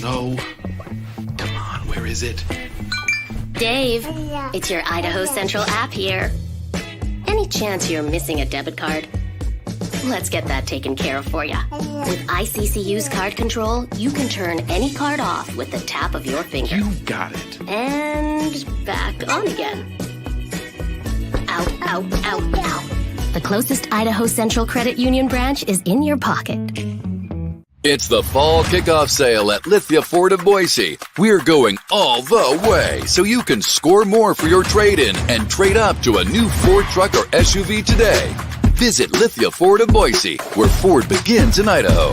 No. Come on, where is it? Dave, it's your Idaho Central app here. Any chance you're missing a debit card? Let's get that taken care of for you. With ICCU's card control, you can turn any card off with the tap of your finger. You got it. And back on again. Out, out, out, out. The closest Idaho Central Credit Union branch is in your pocket. It's the fall kickoff sale at Lithia Ford of Boise. We're going all the way so you can score more for your trade-in and trade up to a new Ford truck or SUV today. Visit Lithia Ford of Boise, where Ford begins in Idaho.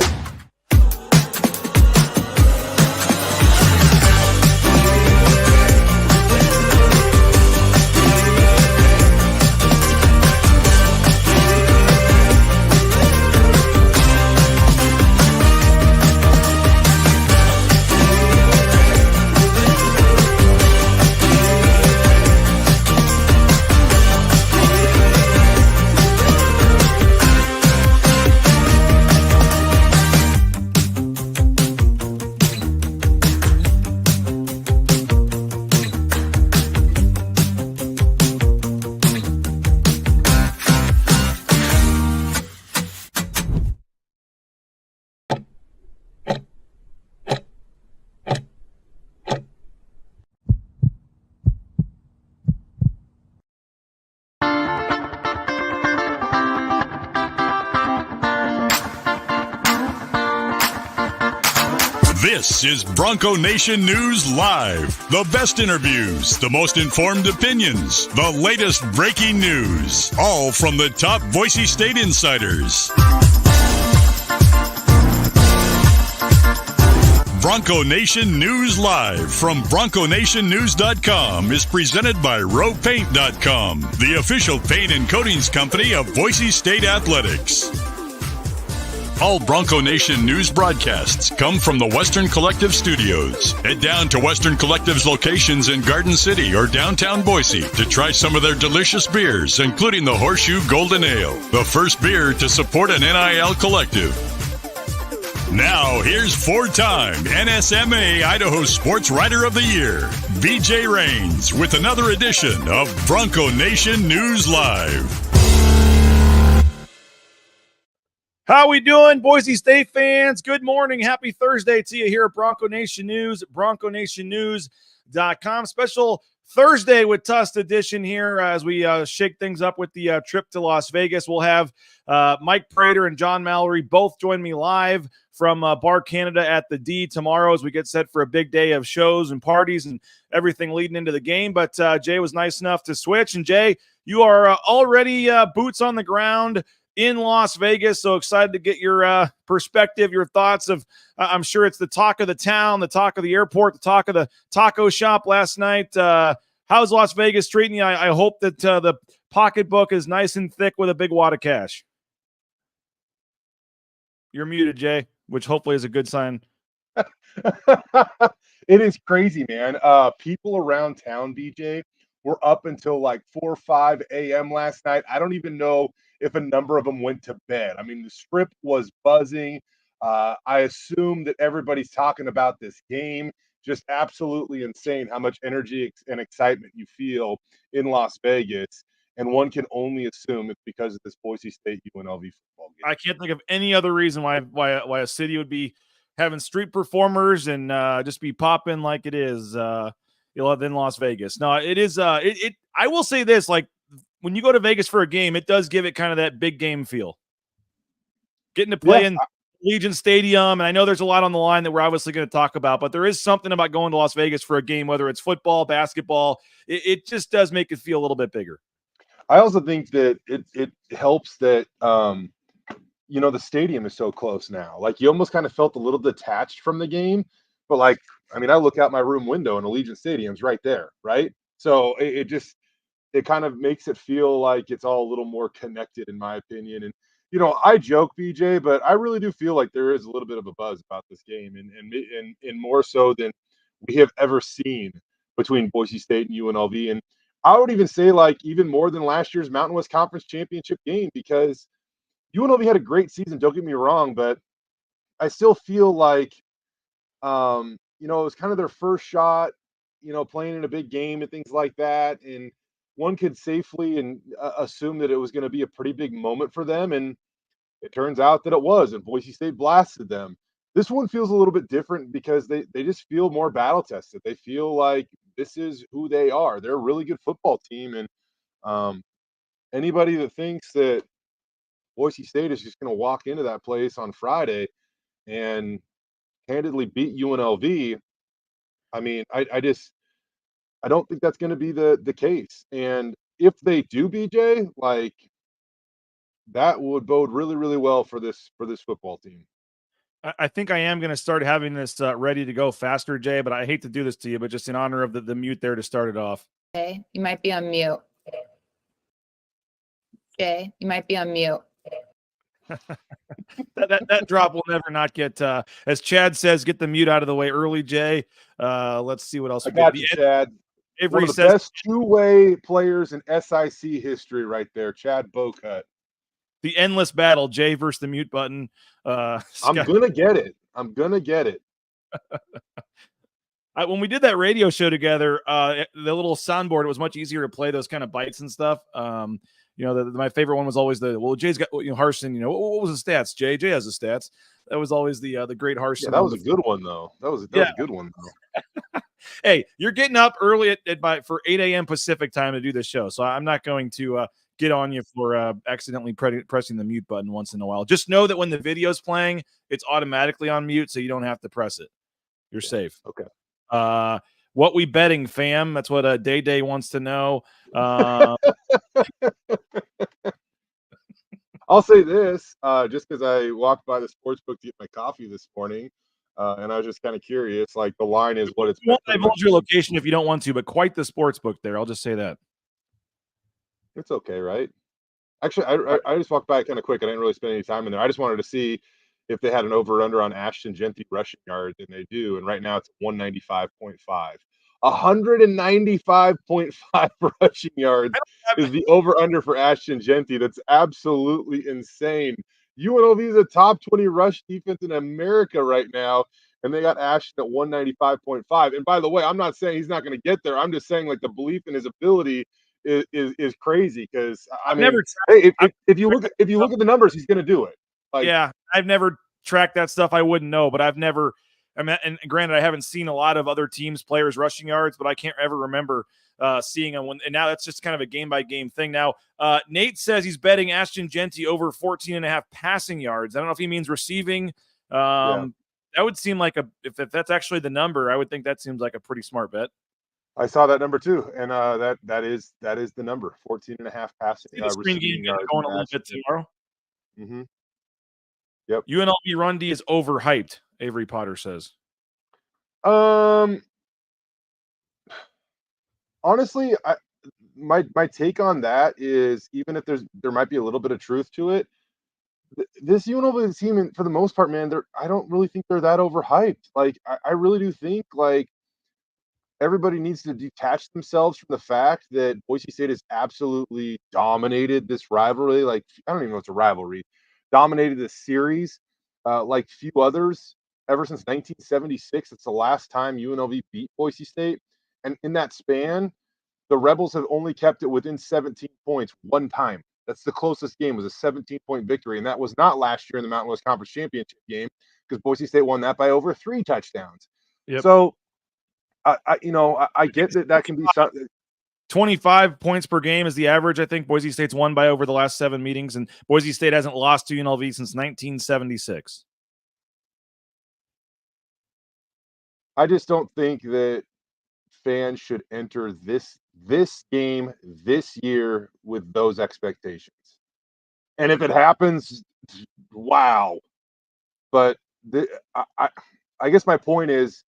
This is Bronco Nation News Live. The best interviews, the most informed opinions, the latest breaking news, all from the top Boise State insiders. Bronco Nation News Live from BroncoNationNews.com is presented by RowPaint.com, the official paint and coatings company of Boise State Athletics. All Bronco Nation news broadcasts come from the Western Collective Studios. Head down to Western Collective's locations in Garden City or downtown Boise to try some of their delicious beers, including the Horseshoe Golden Ale, the first beer to support an NIL collective. Now, here's four-time NSMA Idaho Sports Writer of the Year, BJ Rains, with another edition of Bronco Nation News Live. How we doing, Boise State fans? Good morning. Happy Thursday to you here at Bronco Nation News, BroncoNationNews.com. Special Thursday with Tust edition here as we shake things up with the trip to Las Vegas. We'll have Mike Prater and John Mallory both join me live from Bar Canada at the D tomorrow as we get set for a big day of shows and parties and everything leading into the game. But Jay was nice enough to switch. And Jay, you are already boots on the ground in Las Vegas. So excited to get your perspective, your thoughts of, I'm sure it's the talk of the town, the talk of the airport, the talk of the taco shop last night. How's Las Vegas treating you? I hope that the pocketbook is nice and thick with a big wad of cash. You're muted, Jay, which hopefully is a good sign. It is crazy, man. People around town, BJ, were up until like 4 or 5 a.m. last night. I don't even know if a number of them went to bed. I mean, the strip was buzzing. I assume that everybody's talking about this game. Just absolutely insane how much energy and excitement you feel in Las Vegas. And one can only assume it's because of this Boise State UNLV football game. I can't think of any other reason why a city would be having street performers and just be popping like it is in Las Vegas. No, it is. I will say this, like, when you go to Vegas for a game, it does give it kind of that big game feel. Getting to play in Legion Stadium, and I know there's a lot on the line that we're obviously going to talk about, but there is something about going to Las Vegas for a game, whether it's football, basketball. It just does make it feel a little bit bigger. I also think that it helps that, the stadium is so close now. Like, you almost kind of felt a little detached from the game, but like, I mean, I look out my room window and Allegiant Stadium's right there, right? So it kind of makes it feel like it's all a little more connected, in my opinion. And, I joke, BJ, but I really do feel like there is a little bit of a buzz about this game and more so than we have ever seen between Boise State and UNLV. And I would even say, like, even more than last year's Mountain West Conference Championship game, because UNLV had a great season, don't get me wrong, but I still feel like, you know, it was kind of their first shot, you know, playing in a big game and things like that. And one could safely and assume that it was going to be a pretty big moment for them. And it turns out that it was, and Boise State blasted them. This one feels a little bit different because they just feel more battle tested. They feel like this is who they are. They're a really good football team. And um, anybody that thinks that Boise State is just going to walk into that place on Friday and handedly beat UNLV, I mean, I don't think that's going to be the case. And if they do, BJ, like that would bode really, really well for this football team. I think I am going to start having this ready to go faster, Jay, but I hate to do this to you, but just in honor of the mute there to start it off. Jay, you might be on mute. Jay, you might be on mute. that drop will never not get, as Chad says, get the mute out of the way early, Jay. Let's see what else I got you, Chad. Avery One of the says, best two-way players in SIC history right there, Chad Bocut. the endless battle, Jay versus the mute button. I'm going to get it. I'm going to get it. When we did that radio show together, the little soundboard, it was much easier to play those kind of bites and stuff. You know, my favorite one was always Jay's got, you know, Harson, you know, what was the stats? Jay has the stats. That was always the great Harson. Yeah, that was a good one, though. That was a good one, though. Hey, you're getting up early for 8 a.m. Pacific time to do this show. So I'm not going to get on you for accidentally pressing the mute button once in a while. Just know that when the video's playing, it's automatically on mute, so you don't have to press it. You're safe. Okay. What we betting, fam? That's what Day wants to know. I'll say this, just because I walked by the sports book to get my coffee this morning, and I was just kind of curious. Like the line is what it's. You won't divulge your location if you don't want to, but quite the sports book there. I'll just say that. It's okay, right? Actually, I just walked by kind of quick. I didn't really spend any time in there. I just wanted to see if they had an over/under on Ashton Genty rushing yards, and they do. And right now it's 195.5. 195.5 rushing yards is the over/under for Ashton Genty. That's absolutely insane. UNLV is a top 20 rush defense in America right now, and they got Ashton at 195.5. And by the way, I'm not saying he's not going to get there. I'm just saying like the belief in his ability is crazy because I mean, if you look at the numbers, he's going to do it. Like, yeah, I've never tracked that stuff. I wouldn't know, but I've never. I mean, and granted, I haven't seen a lot of other teams' players rushing yards, but I can't ever remember seeing them. And now that's just kind of a game by game thing. Now, Nate says he's betting Ashton Genty over 14.5 passing yards. I don't know if he means receiving. That would seem like if that's actually the number, I would think that seems like a pretty smart bet. I saw that number too, and that is the number 14.5 passing. Screen game going a little bit tomorrow. Mm-hmm. Yep. UNLV run D is overhyped. Avery Potter says. Honestly, my take on that is even if there might be a little bit of truth to it, this UNLV team, for the most part, man, I don't really think they're that overhyped. Like I really do think like everybody needs to detach themselves from the fact that Boise State has absolutely dominated this rivalry. Like I don't even know if it's a rivalry, dominated this series like few others ever since 1976. It's the last time UNLV beat Boise State. And in that span, the Rebels have only kept it within 17 points one time. That's the closest game, was a 17-point victory. And that was not last year in the Mountain West Conference Championship game because Boise State won that by over 3 touchdowns. Yep. So, I get that can be something. 25 points per game is the average. I think Boise State's won by over the last 7 meetings, and Boise State hasn't lost to UNLV since 1976. I just don't think that fans should enter this game this year with those expectations. And if it happens, wow. But I guess my point is,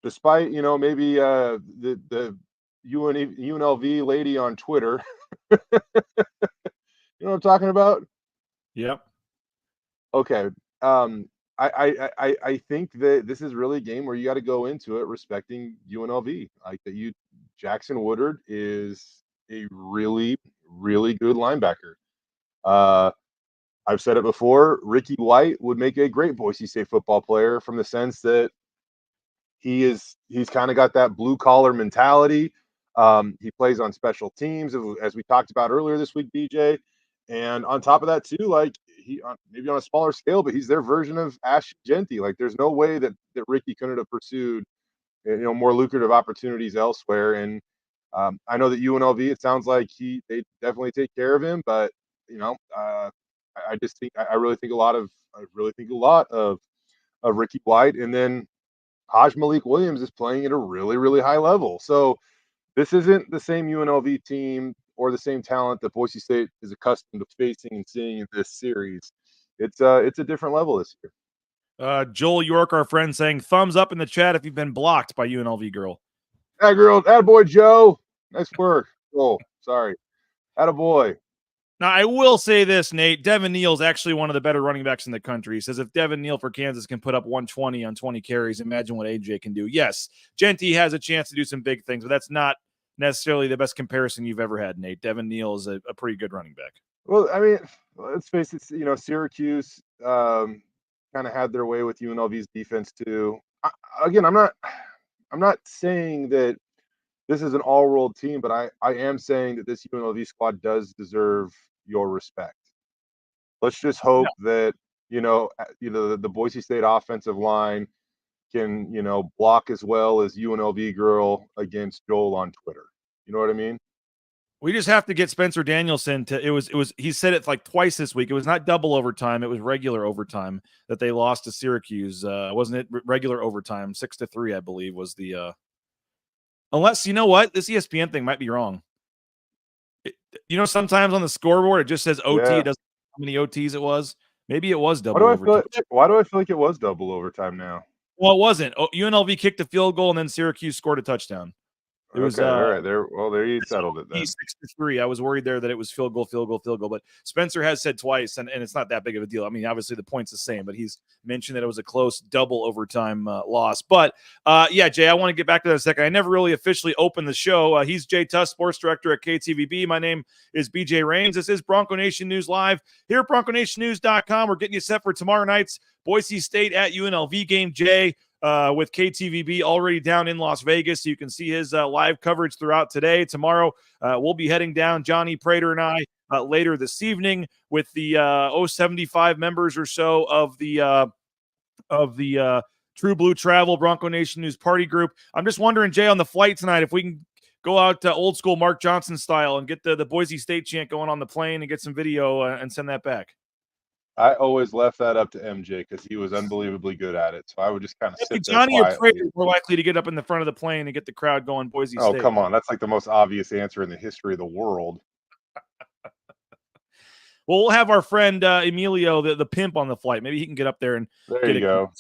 despite maybe the UNLV lady on Twitter, you know what I'm talking about? Yep. Okay. I think that this is really a game where you got to go into it respecting UNLV. Like that, Jackson Woodard is a really, really good linebacker. I've said it before, Ricky White would make a great Boise State football player from the sense that he's kind of got that blue collar mentality. He plays on special teams, as we talked about earlier this week, DJ. And on top of that, too, like maybe on a smaller scale, but he's their version of Ash Genty. Like, there's no way that Ricky couldn't have pursued, more lucrative opportunities elsewhere. And I know that UNLV, it sounds like they definitely take care of him, but I just think I really think a lot of Ricky White, and then Haj Malik Williams is playing at a really, really high level. So this isn't the same UNLV team or the same talent that Boise State is accustomed to facing and seeing in this series. It's a different level this year. Joel York, our friend, saying thumbs up in the chat if you've been blocked by UNLV girl. That boy Joe. Nice work. Oh, sorry. Attaboy. Now, I will say this, Nate. Devin Neal is actually one of the better running backs in the country. He says if Devin Neal for Kansas can put up 120 on 20 carries, imagine what AJ can do. Yes, Genty has a chance to do some big things, but that's not necessarily the best comparison you've ever had, Nate. Devin Neal is a pretty good running back. Well, I mean, let's face it, Syracuse kind of had their way with UNLV's defense too. I'm not saying that this is an all-world team, but I am saying that this UNLV squad does deserve your respect. Let's just hope that the Boise State offensive line can block as well as UNLV girl against Joel on Twitter. You know what I mean? We just have to get Spencer Danielson to. It was. He said it like twice this week. It was not double overtime. It was regular overtime that they lost to Syracuse. Wasn't it regular overtime? 6-3, I believe, was the. Unless you know what, this ESPN thing might be wrong. Sometimes on the scoreboard it just says OT. Yeah. It doesn't know how many OTs it was. Maybe it was double overtime. Why do I feel like it was double overtime now? Well, it wasn't. UNLV kicked a field goal and then Syracuse scored a touchdown. It was all right. There you settled it then. 6-3. I was worried there that it was field goal. But Spencer has said twice, and it's not that big of a deal. I mean, obviously the point's the same, but he's mentioned that it was a close double overtime loss. But Jay, I want to get back to that in a second. I never really officially opened the show. He's Jay Tust, sports director at KTVB. My name is BJ Rains. This is Bronco Nation News Live here at BroncoNationNews.com. We're getting you set for tomorrow night's Boise State at UNLV game. Jay, with KTVB already down in Las Vegas. So you can see his live coverage throughout today. Tomorrow, we'll be heading down, Johnny Prater and I, later this evening with the 75 members or so of the True Blue Travel Bronco Nation News Party Group. I'm just wondering, Jay, on the flight tonight, if we can go out old school Mark Johnson style and get the Boise State chant going on the plane and get some video and send that back. I always left that up to MJ because he was unbelievably good at it. So I would just kind of sit there Johnny or quietly. Prater more likely to get up in the front of the plane and get the crowd going Boise State. Oh, come on. That's like the most obvious answer in the history of the world. Well, we'll have our friend Emilio, the pimp, on the flight. Maybe he can get up there and there you go.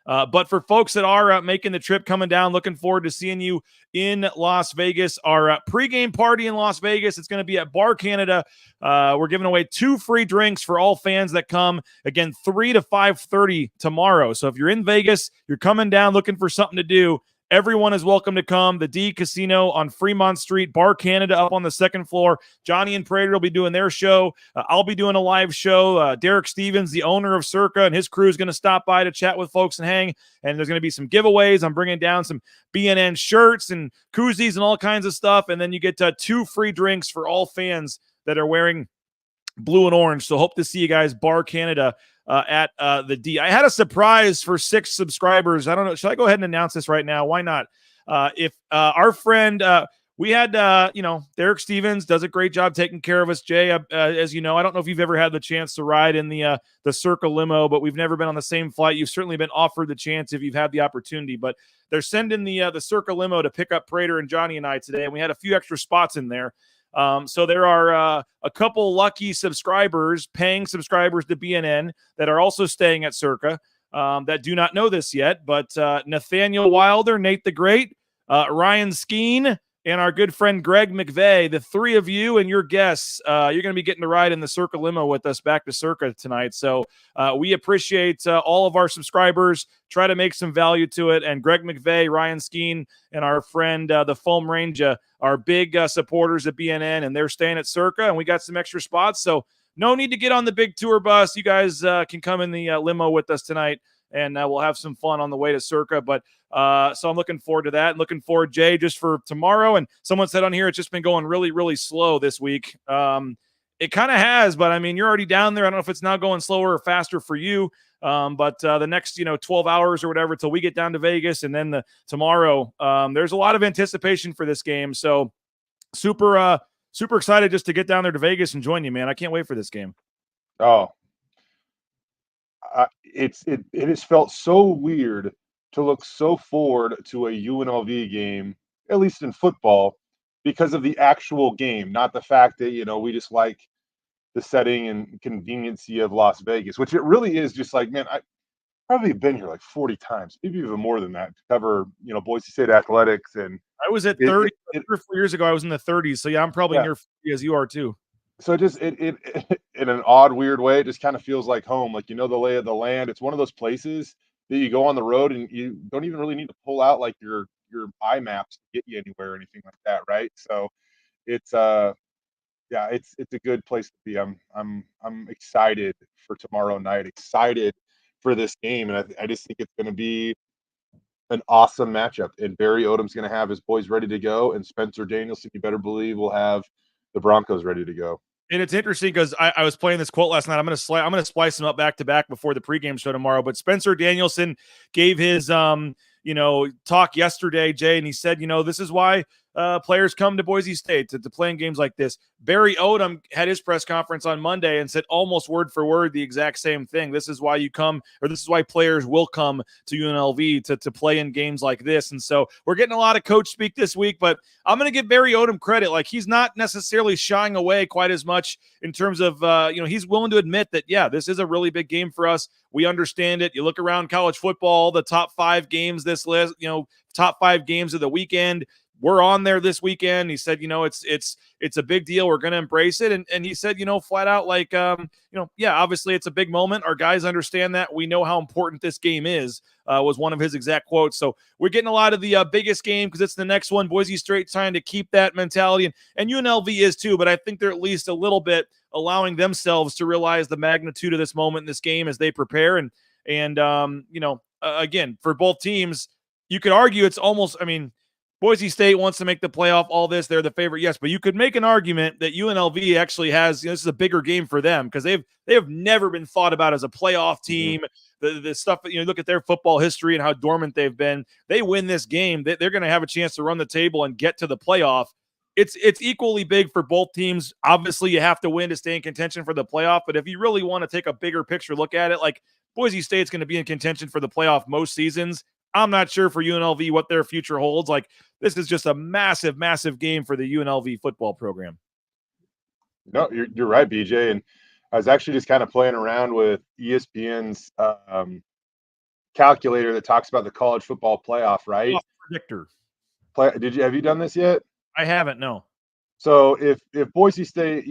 But for folks that are making the trip, coming down, looking forward to seeing you in Las Vegas. Our pregame party in Las Vegas, it's going to be at Bar Canada. We're giving away 2 free drinks for all fans that come. Again, 3 to 5:30 tomorrow. So if you're in Vegas, you're coming down looking for something to do, everyone is welcome to come. The D Casino on Fremont Street, Bar Canada up on the 2nd floor. Johnny and Prater will be doing their show. I'll be doing a live show. Derek Stevens, the owner of Circa, and his crew is going to stop by to chat with folks and hang. And there's going to be some giveaways. I'm bringing down some BNN shirts and koozies and all kinds of stuff. And then you get 2 free drinks for all fans that are wearing blue and orange. So hope to see you guys, Bar Canada, at the D. I had a surprise for 6 subscribers. I don't know. Should I go ahead and announce this right now? Why not? If our friend, we had, Derek Stevens does a great job taking care of us, Jay. As you know, I don't know if you've ever had the chance to ride in the Circa limo, but we've never been on the same flight. You've certainly been offered the chance if you've had the opportunity, but they're sending the Circa limo to pick up Prater and Johnny and I today, and we had a few extra spots in there. So there are a couple lucky subscribers, paying subscribers to BNN that are also staying at Circa that do not know this yet. But Nathaniel Wilder, Nate the Great, Ryan Skeen, and our good friend Greg McVeigh, the 3 of you and your guests, you're going to be getting to ride in the Circa limo with us back to Circa tonight. So we appreciate all of our subscribers. Try to make some value to it. And Greg McVeigh, Ryan Skeen, and our friend the Foam Ranger are big supporters of BNN, and they're staying at Circa, and we got some extra spots. So no need to get on the big tour bus. You guys can come in the limo with us tonight, and we'll have some fun on the way to Circa. But so I'm looking forward to that. And looking forward, Jay, just for tomorrow. And someone said on here it's just been going really, really slow this week. It kind of has, but I mean, you're already down there. I don't know if it's now going slower or faster for you. But the next, 12 hours or whatever till we get down to Vegas, and then tomorrow, there's a lot of anticipation for this game. So super excited just to get down there to Vegas and join you, man. I can't wait for this game. Oh, it has felt so weird to look so forward to a UNLV game, at least in football, because of the actual game, not the fact that, we just like the setting and conveniency of Las Vegas, which it really is just like, man, I probably been here like 40 times, maybe even more than that, to cover, Boise State athletics. And I was at 30 3 or 4 years ago. I was in the 30s. So yeah, I'm probably near 40 as you are too. So just it in an odd, weird way, it just kind of feels like home. Like, the lay of the land. It's one of those places that you go on the road and you don't even really need to pull out like your iMaps to get you anywhere or anything like that, right? So it's yeah, it's a good place to be. I'm excited for tomorrow night, excited for this game, and I just think it's going to be an awesome matchup. And Barry Odom's going to have his boys ready to go, and Spencer Danielson, you better believe, will have the Broncos ready to go. And it's interesting because I was playing this quote last night. I'm gonna splice them up back to back before the pregame show tomorrow. But Spencer Danielson gave his talk yesterday, Jay, and he said, this is why players come to Boise State to play in games like this. Barry Odom had his press conference on Monday and said almost word for word the exact same thing. This is why you come, or this is why players will come to UNLV to play in games like this. And so we're getting a lot of coach speak this week, but I'm going to give Barry Odom credit. Like, he's not necessarily shying away quite as much in terms of, he's willing to admit that, yeah, this is a really big game for us. We understand it. You look around college football, the top 5 games this list, top 5 games of the weekend. We're on there this weekend. He said, it's a big deal. We're going to embrace it. And he said, flat out, like, yeah, obviously it's a big moment. Our guys understand that. We know how important this game is, was one of his exact quotes. So we're getting a lot of the biggest game because it's the next one. Boise State trying to keep that mentality, and UNLV is too, but I think they're at least a little bit allowing themselves to realize the magnitude of this moment in this game as they prepare. And again, for both teams, you could argue it's almost, Boise State wants to make the playoff, all this, they're the favorite, yes, but you could make an argument that UNLV actually has, this is a bigger game for them because they have never been thought about as a playoff team. The stuff that, look at their football history and how dormant they've been. They win this game, they're going to have a chance to run the table and get to the playoff. It's equally big for both teams. Obviously, you have to win to stay in contention for the playoff, but if you really want to take a bigger picture look at it, like, Boise State's going to be in contention for the playoff most seasons. I'm not sure for UNLV what their future holds. Like, this is just a massive, massive game for the UNLV football program. No, you're right, BJ. And I was actually just kind of playing around with ESPN's calculator that talks about the college football playoff, right? Predictor. Have you done this yet? I haven't, no. So if Boise State,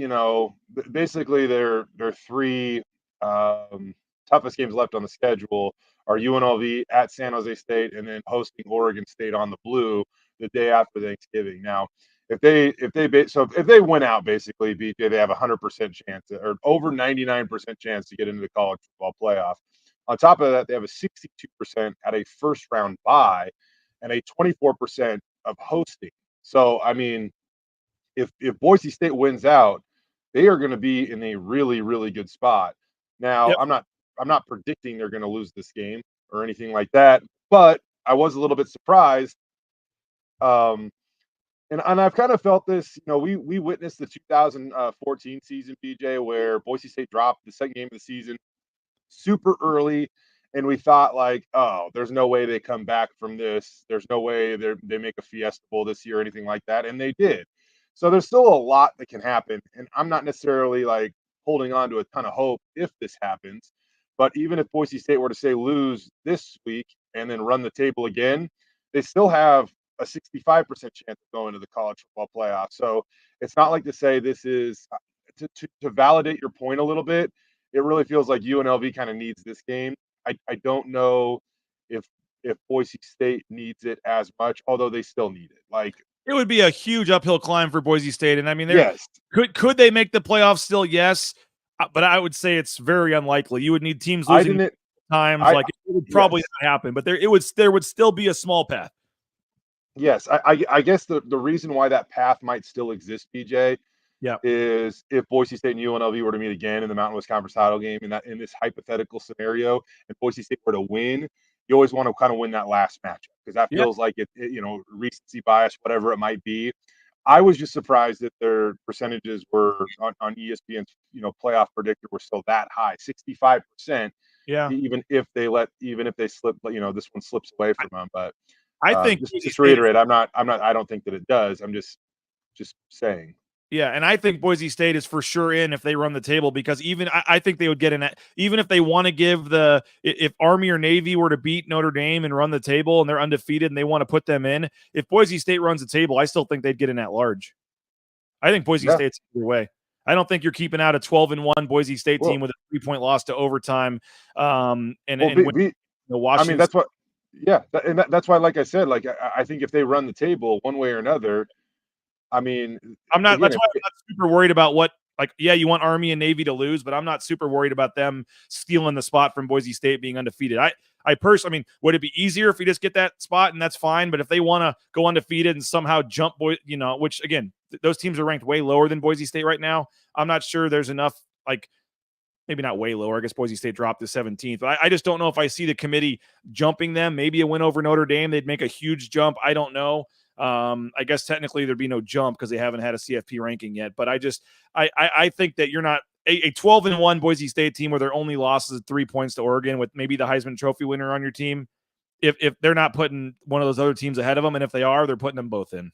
basically their 3 toughest games left on the schedule are UNLV at San Jose State and then hosting Oregon State on the Blue the day after Thanksgiving. Now, if they win out, basically, BJ, they have a 100% chance, or over 99% chance to get into the college football playoff. On top of that, they have a 62% at a first round bye and a 24% of hosting. So, if Boise State wins out, they are going to be in a really, really good spot. Now, yep. I'm not predicting they're going to lose this game or anything like that, but I was a little bit surprised. And I've kind of felt this, we witnessed the 2014 season, BJ, where Boise State dropped the second game of the season super early, and we thought like, oh, there's no way they come back from this. There's no way they make a Fiesta Bowl this year or anything like that, and they did. So there's still a lot that can happen, and I'm not necessarily like holding on to a ton of hope if this happens. But even if Boise State were to say lose this week and then run the table again, they still have a 65% chance of going to the college football playoff. So it's not like to say this is to validate your point a little bit. It really feels like UNLV kind of needs this game. I don't know if Boise State needs it as much, although they still need it. Like, it would be a huge uphill climb for Boise State. And yes. Could they make the playoffs still? Yes. but I would say it's very unlikely. You would need teams I losing didn't. times. I Like it would probably yes. not happen, but there would still be a small path. Yes, I guess the reason why that path might still exist, BJ, Yeah. is if Boise State and UNLV were to meet again in the Mountain West Conference title game in this hypothetical scenario, and Boise State were to win, you always want to kind of win that last matchup because that Yeah. feels like recency bias, whatever it might be. I was just surprised that their percentages were on ESPN's playoff predictor were still that high, 65%. Yeah. Even if they slip, this one slips away from them. But I think Boise just to State is reiterate, I don't think that it does. I'm just saying. Yeah, and I think Boise State is for sure in if they run the table because I think they would get in even if they want to give if Army or Navy were to beat Notre Dame and run the table and they're undefeated and they want to put them in, if Boise State runs the table, I still think they'd get in at large. I think Boise State's either way. I don't think you're keeping out a 12-1 Boise State team with a 3-point loss to overtime. Washington. I mean, that's what. Yeah, that's why, like I said, like I think if they run the table one way or another, I mean, that's why I'm not super worried about what. Like, yeah, you want Army and Navy to lose, but I'm not super worried about them stealing the spot from Boise State being undefeated. I personally, would it be easier if we just get that spot and that's fine? But if they want to go undefeated and somehow jump, which again, those teams are ranked way lower than Boise State right now. I'm not sure there's enough, like maybe not way lower. I guess Boise State dropped to 17th, but I just don't know if I see the committee jumping them. Maybe a win over Notre Dame, they'd make a huge jump. I don't know. I guess technically there'd be no jump because they haven't had a CFP ranking yet, but I think that you're not a 12-1 Boise State team where their only loss is 3 points to Oregon with maybe the Heisman Trophy winner on your team. If they're not putting one of those other teams ahead of them, and if they are, they're putting them both in.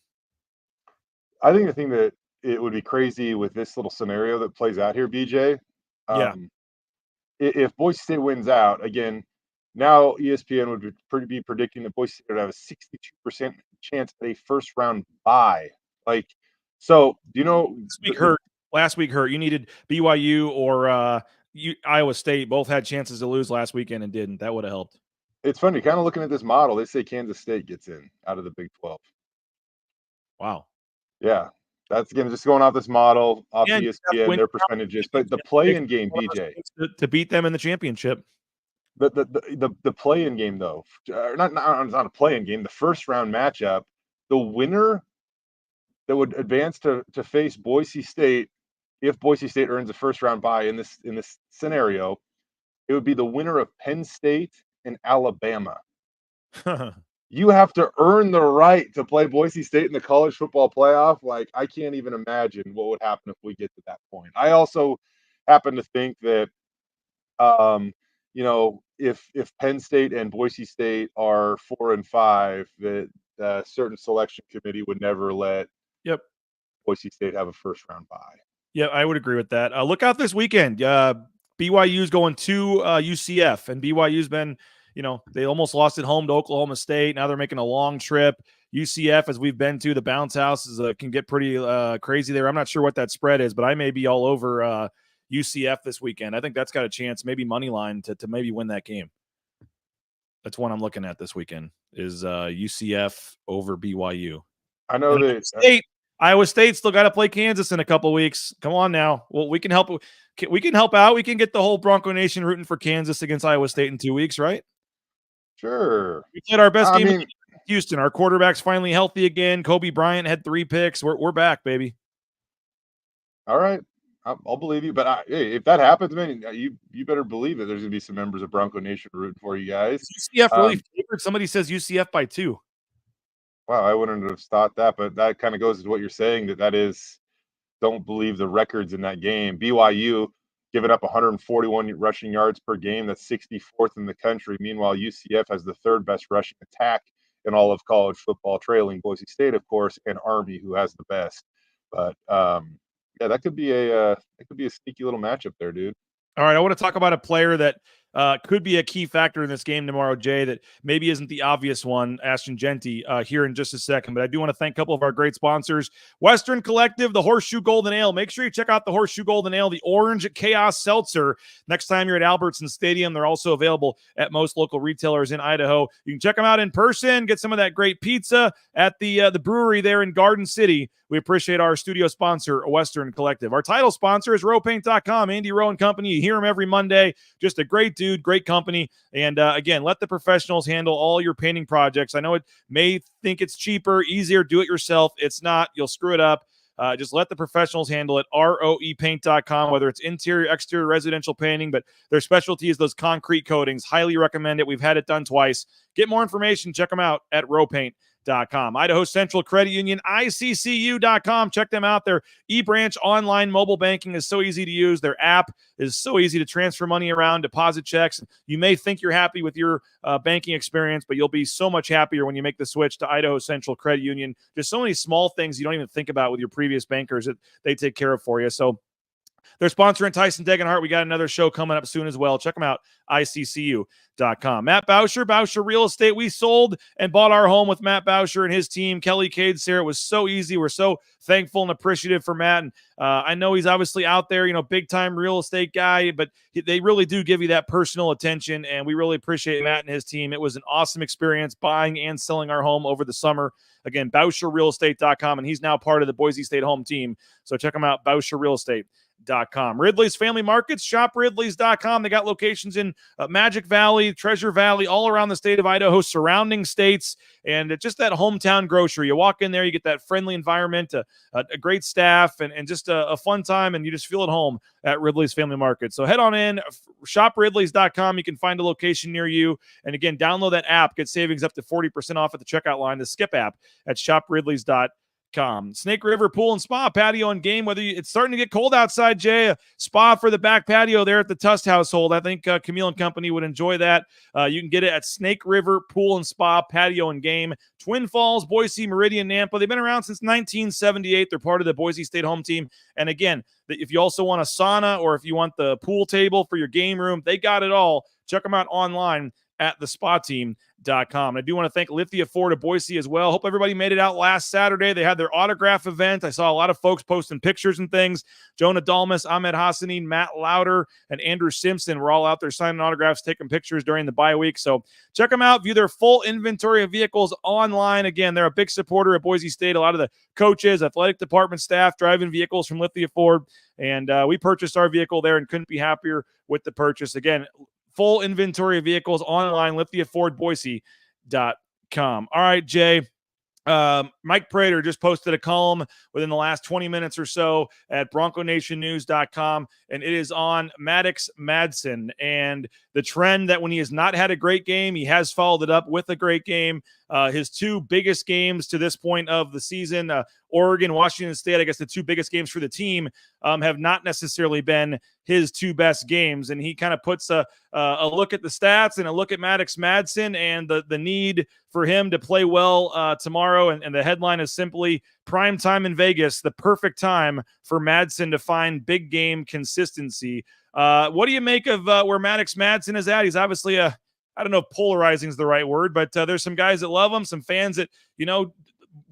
I think the thing that it would be crazy with this little scenario that plays out here, BJ. If Boise State wins out again, now ESPN would be predicting that Boise State would have a 62% chance at a first round bye. Like, so do you know? Last week hurt. You needed BYU or Iowa State. Both had chances to lose last weekend and didn't. That would have helped. It's funny, kind of looking at this model. They say Kansas State gets in out of the Big 12. Wow. Yeah, that's again just going off this model, off ESPN, their percentages. But the play-in game, BJ, to beat them in the championship. The play-in game though, not a play-in game. The first round matchup, the winner that would advance to face Boise State, if Boise State earns a first round bye in this scenario, it would be the winner of Penn State and Alabama. You have to earn the right to play Boise State in the college football playoff. Like, I can't even imagine what would happen if we get to that point. I also happen to think that, if Penn State and Boise State are 4 and 5, that a certain selection committee would never let Boise State have a first round bye. Yeah, I would agree with that. Look out this weekend. BYU's going to UCF, and BYU's been, they almost lost at home to Oklahoma State. Now they're making a long trip. UCF, as we've been to, the bounce houses can get pretty crazy there. I'm not sure what that spread is, but I may be all over UCF this weekend. I think that's got a chance, maybe money line to maybe win that game. That's one I'm looking at this weekend is UCF over BYU. I know that Iowa State still got to play Kansas in a couple weeks. Come on now. Well, we can help. We can help out. We can get the whole Bronco Nation rooting for Kansas against Iowa State in 2 weeks, right? Sure. We played our best game in Houston. Our quarterback's finally healthy again. Kobe Bryant had 3 picks. We're back, baby. All right. I'll believe you. But if that happens, man, you better believe it. There's going to be some members of Bronco Nation rooting for you guys. UCF really favored. Somebody says UCF by 2. Wow, I wouldn't have thought that, but that kind of goes to what you're saying, that is, don't believe the records in that game. BYU giving up 141 rushing yards per game. That's 64th in the country. Meanwhile, UCF has the 3rd best rushing attack in all of college football, trailing Boise State, of course, and Army, who has the best. But that could be a sneaky little matchup there, dude. All right, I want to talk about a player that could be a key factor in this game tomorrow, Jay, that maybe isn't the obvious one, Ashton Genty, here in just a second. But I do want to thank a couple of our great sponsors. Western Collective, the Horseshoe Golden Ale. Make sure you check out the Horseshoe Golden Ale, the Orange Chaos Seltzer. Next time you're at Albertson Stadium, they're also available at most local retailers in Idaho. You can check them out in person, get some of that great pizza at the brewery there in Garden City. We appreciate our studio sponsor, Western Collective. Our title sponsor is rowpaint.com. Andy Rowe and Company. You hear him every Monday. Just a great dude, great company. And again, let the professionals handle all your painting projects. I know it may think it's cheaper, easier, do it yourself. It's not. You'll screw it up. Just let the professionals handle it. roepaint.com, whether it's interior, exterior, residential painting, but their specialty is those concrete coatings. Highly recommend it. We've had it done twice. Get more information. Check them out at rowpaint.com. Idaho Central Credit Union, ICCU.com. Check them out. Their eBranch online mobile banking is so easy to use. Their app is so easy to transfer money around, deposit checks. You may think you're happy with your banking experience, but you'll be so much happier when you make the switch to Idaho Central Credit Union. Just so many small things you don't even think about with your previous bankers that they take care of for you. So they're sponsoring Tyson Degenhart. We got another show coming up soon as well. Check them out, ICCU.com. Matt Bauscher Real Estate. We sold and bought our home with Matt Bauscher and his team. Kelly Cade, Sarah, it was so easy. We're so thankful and appreciative for Matt. And I know he's obviously out there, big-time real estate guy, but they really do give you that personal attention, and we really appreciate Matt and his team. It was an awesome experience buying and selling our home over the summer. Again, BauscherRealEstate.com, and he's now part of the Boise State home team. So check him out, BauscherRealEstate.com. Ridley's Family Markets, shop Ridley's.com. They got locations in Magic Valley, Treasure Valley, all around the state of Idaho, surrounding states, and just that hometown grocery. You walk in there, you get that friendly environment, a great staff, and just a fun time, and you just feel at home at Ridley's Family Market. So head on in, shop Ridley's.com. You can find a location near you. And again, download that app, get savings up to 40% off at the checkout line, the Skip app at shopridleys.com. Snake River Pool and Spa, patio and game. Whether it's starting to get cold outside, Jay, a spa for the back patio there at the Tust household. I think Camille and Company would enjoy that. You can get it at Snake River Pool and Spa, patio and game. Twin Falls, Boise, Meridian, Nampa. They've been around since 1978. They're part of the Boise State home team. And again, if you also want a sauna or if you want the pool table for your game room, they got it all. Check them out online at thespateam.com. I do want to thank Lithia Ford of Boise as well. Hope everybody made it out last Saturday. They had their autograph event. I saw a lot of folks posting pictures and things. Jonah Dalmas, Ahmed Hassanin, Matt Lauder, and Andrew Simpson were all out there signing autographs, taking pictures during the bye week. So check them out. View their full inventory of vehicles online. Again, they're a big supporter of Boise State. A lot of the coaches, athletic department staff driving vehicles from Lithia Ford. And we purchased our vehicle there and couldn't be happier with the purchase. Again, full inventory of vehicles online, LithiaFordBoise.com. All right, Jay. Mike Prater just posted a column within the last 20 minutes or so at BroncoNationNews.com, and it is on Maddox Madsen and the trend that when he has not had a great game, he has followed it up with a great game. His two biggest games to this point of the season, Oregon, Washington State, I guess the two biggest games for the team, have not necessarily been his two best games. And he kind of puts a look at the stats and a look at Maddox Madsen and the need for him to play well tomorrow. And the headline is simply prime time in Vegas, the perfect time for Madsen to find big game consistency. What do you make of where Maddox Madsen is at? He's obviously I don't know if polarizing is the right word, but there's some guys that love him, some fans that,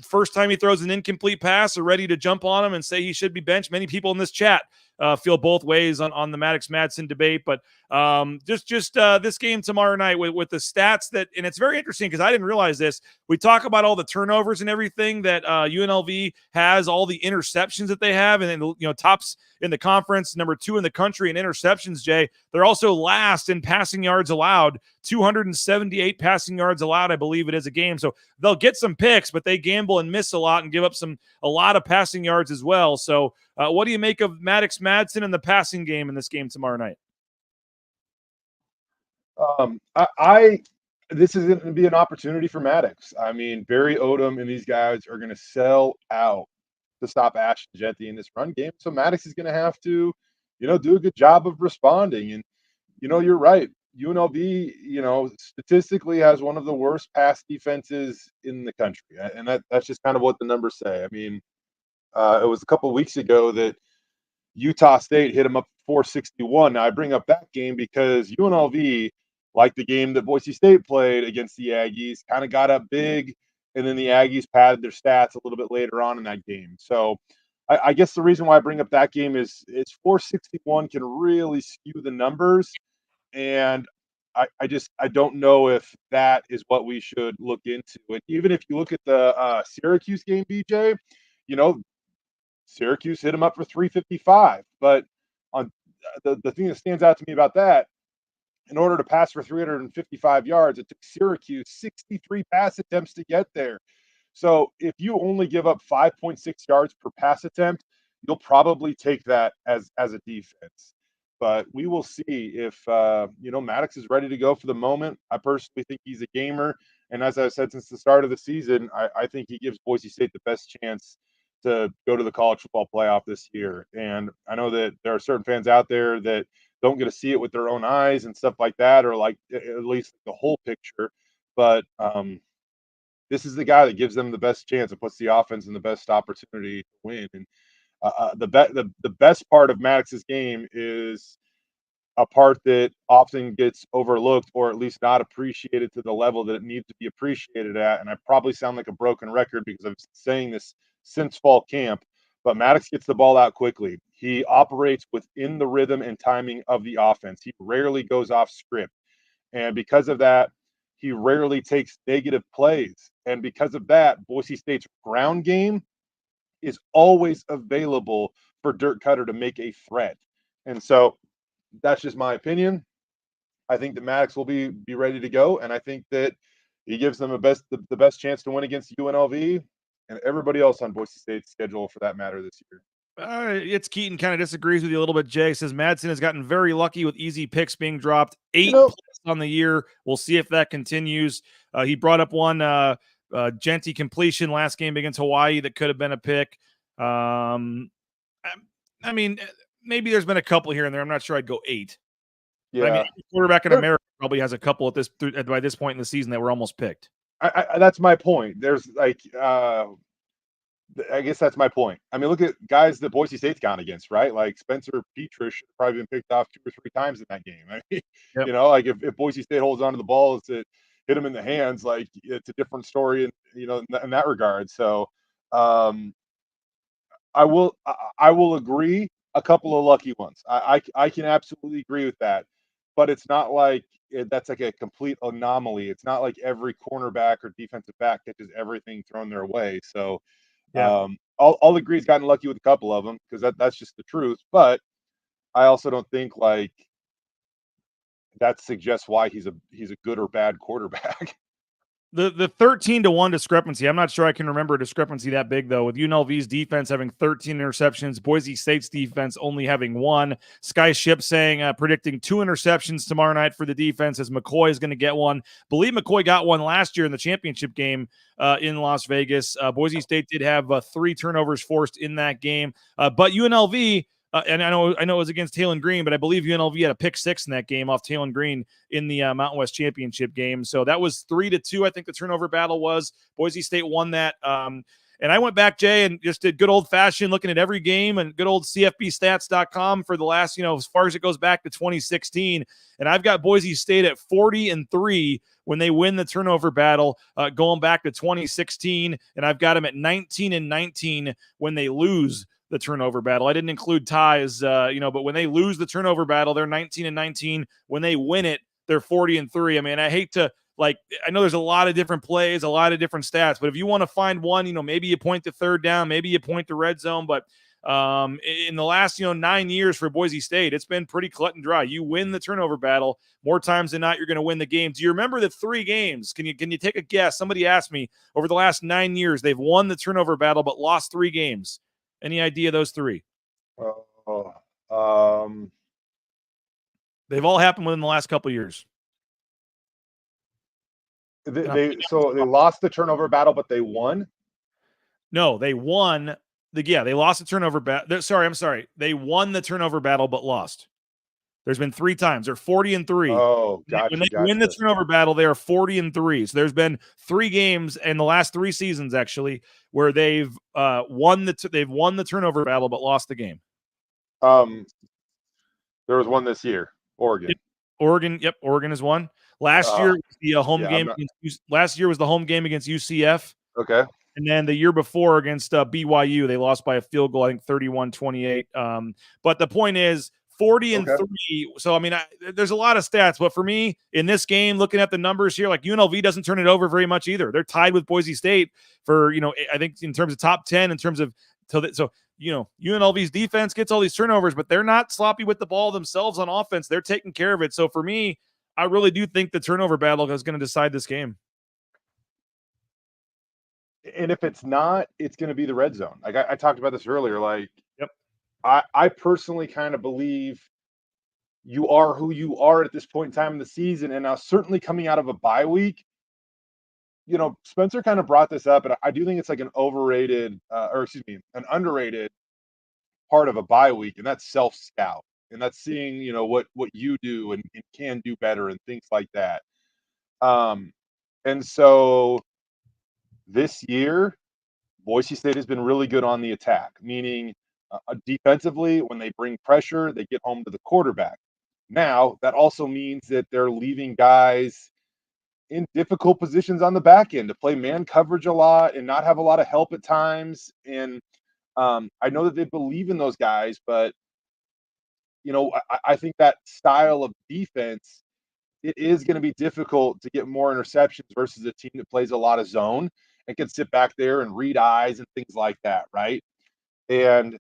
first time he throws an incomplete pass are ready to jump on him and say he should be benched. Many people in this chat feel both ways on the Maddox Madsen debate, but just this game tomorrow night with the stats and it's very interesting because I didn't realize this. We talk about all the turnovers and everything that UNLV has, all the interceptions that they have, and then tops in the conference, number 2 in the country in interceptions. Jay, they're also last in passing yards allowed, 278 passing yards allowed, I believe it is a game. So they'll get some picks, but they gamble and miss a lot and give up a lot of passing yards as well. So what do you make of Maddox Madsen and the passing game in this game tomorrow night? This is going to be an opportunity for Maddox. I mean, Barry Odom and these guys are going to sell out to stop Ashton Genty in this run game. So Maddox is going to have to, do a good job of responding. And, you're right. UNLV, statistically has one of the worst pass defenses in the country. And that's just kind of what the numbers say. I mean, it was a couple of weeks ago that Utah State hit them up 461. Now I bring up that game because UNLV, like the game that Boise State played against the Aggies, kind of got up big, and then the Aggies padded their stats a little bit later on in that game. So I guess the reason why I bring up that game is 461 can really skew the numbers, and I don't know if that is what we should look into. And even if you look at the Syracuse game, BJ, you know, Syracuse hit them up for 355. But on the thing that stands out to me about that, in order to pass for 355 yards, it took Syracuse 63 pass attempts to get there. So if you only give up 5.6 yards per pass attempt, you'll probably take that as a defense. But we will see if Maddox is ready to go for the moment. I personally think he's a gamer, and as I've said since the start of the season, I think he gives Boise State the best chance to go to the college football playoff this year. And I know that there are certain fans out there that don't get to see it with their own eyes and stuff like that, or like at least the whole picture. But this is the guy that gives them the best chance and puts the offense in the best opportunity to win. And the best part of Maddox's game is a part that often gets overlooked, or at least not appreciated to the level that it needs to be appreciated at. And I probably sound like a broken record because I've been saying this since fall camp, but Maddox gets the ball out quickly. He operates within the rhythm and timing of the offense. He rarely goes off script. And because of that, he rarely takes negative plays. And because of that, Boise State's ground game is always available for Dirk Cutter to make a threat. And so that's just my opinion. I think that Maddox will be ready to go, and I think that he gives them the best chance to win against UNLV and everybody else on Boise State's schedule for that matter this year. It's Keaton kind of disagrees with you a little bit. Jay says Madsen has gotten very lucky with easy picks being dropped. 8 on the year. We'll see if that continues. He brought up one Genty completion last game against Hawaii that could have been a pick. I mean, maybe there's been a couple here and there. I'm not sure I'd go 8. Yeah, but I mean, every quarterback in America probably has a couple by this point in the season that were almost picked. That's my point. There's like, I guess that's my point. I mean, look at guys that Boise State's gone against, right? Like Spencer Petras should have probably been picked off 2 or 3 times in that game. I mean, Yep. like if Boise State holds onto the ball, it's hit him in the hands. Like it's a different story, in that regard. So, I will agree. A couple of lucky ones. I can absolutely agree with that, but it's not like that's like a complete anomaly. It's not like every cornerback or defensive back catches everything thrown their way. So, Yeah. I'll agree he's gotten lucky with a couple of them because that's just the truth. But I also don't think like that suggests why he's a good or bad quarterback. The 13-1 discrepancy. I'm not sure I can remember a discrepancy that big, though, with UNLV's defense having 13 interceptions, Boise State's defense only having 1. Sky Ship saying, predicting 2 interceptions tomorrow night for the defense as McCoy is going to get one. Believe McCoy got one last year in the championship game in Las Vegas. Boise State did have 3 turnovers forced in that game. But UNLV, and I know it was against Talon Green, but I believe UNLV had a pick 6 in that game off Talon Green in the Mountain West Championship game. So that was 3-2. I think the turnover battle was. Boise State won that. And I went back, Jay, and just did good old fashioned looking at every game and good old CFBstats.com for the last, as far as it goes back to 2016. And I've got Boise State at 40-3 when they win the turnover battle, going back to 2016. And I've got them at 19-19 when they lose the turnover battle. I didn't include ties, but when they lose the turnover battle, they're 19-19. When they win it, they're 40-3. I mean, I hate to, I know there's a lot of different plays, a lot of different stats, but if you want to find one, maybe you point to third down, maybe you point to red zone, but in the last, 9 years for Boise State, it's been pretty cut and dry. You win the turnover battle more times than not, you're going to win the game. Do you remember the 3 games? Can you take a guess? Somebody asked me over the last 9 years, they've won the turnover battle, but lost 3 games. Any idea those 3? They've all happened within the last couple of years. They lost the turnover battle, but they won. No, they won they lost the turnover battle. Sorry. They won the turnover battle, but lost. There's been 3 times. They're 40-3. Oh, gotcha. When they win the turnover battle, they are 40-3. So there's been 3 games in the last 3 seasons, actually, where they've won the turnover battle but lost the game. Um, there was one this year, Oregon. Yep. Oregon. Yep. Oregon is one. Last year was the home yeah, game. Last year was the home game against UCF. Okay. And then the year before against BYU, they lost by a field goal, I think 31-28. But the point is 40-3. So, I mean, there's a lot of stats. But for me, in this game, looking at the numbers here, like UNLV doesn't turn it over very much either. They're tied with Boise State for, I think in terms of top 10, in terms of so UNLV's defense gets all these turnovers, but they're not sloppy with the ball themselves on offense. They're taking care of it. So for me, I really do think the turnover battle is going to decide this game. And if it's not, it's going to be the red zone. Like I talked about this earlier. Like, yep. I personally kind of believe you are who you are at this point in time in the season. And now certainly coming out of a bye week, Spencer kind of brought this up, and I do think it's like an an underrated part of a bye week, and that's self-scout. And that's seeing, what you do and can do better and things like that. And so this year, Boise State has been really good on the attack, meaning defensively, when they bring pressure, they get home to the quarterback. Now, that also means that they're leaving guys in difficult positions on the back end to play man coverage a lot and not have a lot of help at times. And I know that they believe in those guys, but, I think that style of defense, it is going to be difficult to get more interceptions versus a team that plays a lot of zone and can sit back there and read eyes and things like that, right? And